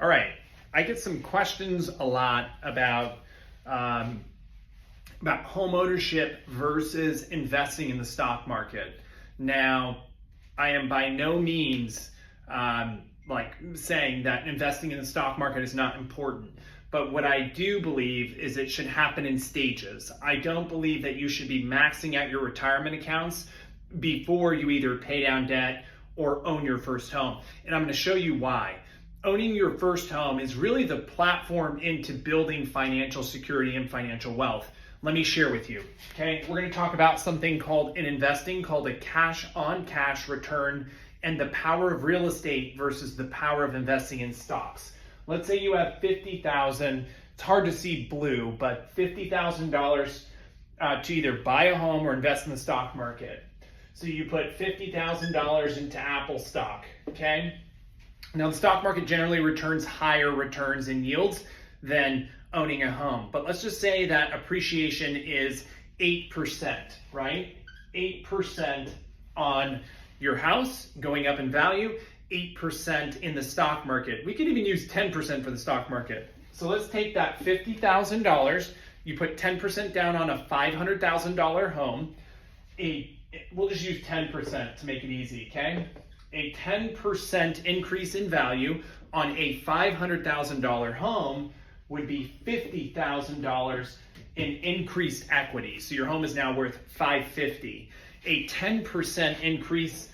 All right, I get some questions a lot about home ownership versus investing in the stock market. Now, I am by no means saying that investing in the stock market is not important. But what I do believe is it should happen in stages. I don't believe that you should be maxing out your retirement accounts before you either pay down debt or own your first home. And I'm going to show you why. Owning your first home is really the platform into building financial security and financial wealth. Let me share with you. Okay, we're going to talk about something called in investing called a cash-on-cash return and the power of real estate versus the power of investing in stocks. Let's say you have $50,000. It's hard to see blue, but $50,000 to either buy a home or invest in the stock market. So you put $50,000 into Apple stock. Okay. Now the stock market generally returns higher returns in yields than owning a home. But let's just say that appreciation is 8%, right? 8% on your house going up in value, 8% in the stock market. We could even use 10% for the stock market. So let's take that $50,000, you put 10% down on a $500,000 home. We'll just use 10% to make it easy, okay? A 10% increase in value on a $500,000 home would be $50,000 in increased equity. So your home is now worth $550,000. A 10% increase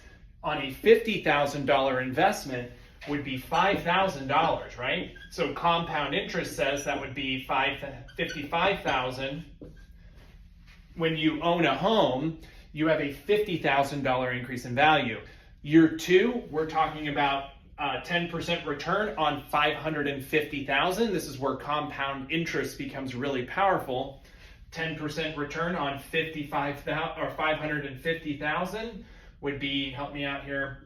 on a $50,000 investment would be $5,000, right? So compound interest says that would be $55,000. When you own a home, you have a $50,000 increase in value. Year two, we're talking about 10% return on $550,000. This is where compound interest becomes really powerful. 10% return on $550,000 would be, help me out here,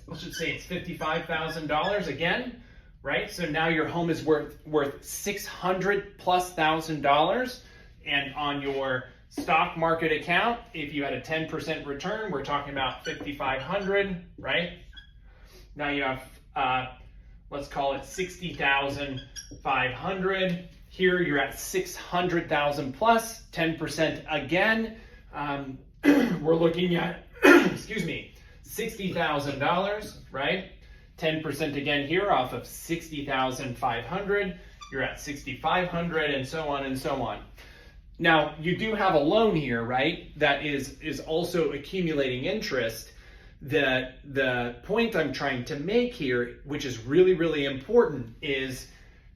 let's just say it's $55,000 again, right? So now your home is worth $600,000+, and on your stock market account, if you had a 10% return, we're talking about $5,500, right? Now you have, let's call it $60,500. Here you're at $600,000 plus 10% again. We're looking at, excuse me, $60,000, right? 10% again here off of $60,500. You're at $6,500 and so on and so on. Now, you do have a loan here, right? That is also accumulating interest. The point I'm trying to make here, which is really, really important, is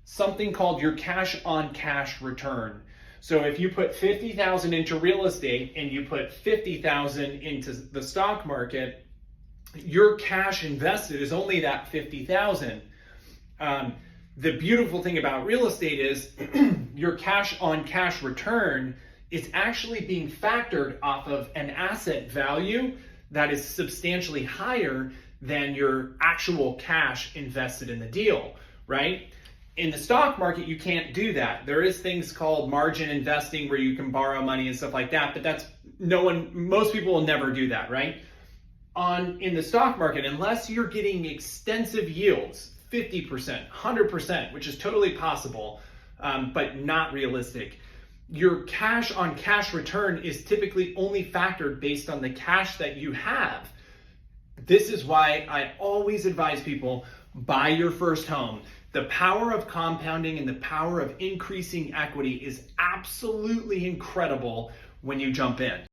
something called your cash-on-cash return. So if you put $50,000 into real estate and you put $50,000 into the stock market, your cash invested is only that $50,000. The beautiful thing about real estate is your cash-on-cash return is actually being factored off of an asset value that is substantially higher than your actual cash invested in the deal, right? In the stock market, you can't do that. There is things called margin investing where you can borrow money and stuff like that, but most people will never do that, right? In the stock market, unless you're getting extensive yields, 50%, 100%, which is totally possible, but not realistic. Your cash-on-cash return is typically only factored based on the cash that you have. This is why I always advise people, buy your first home. The power of compounding and the power of increasing equity is absolutely incredible when you jump in.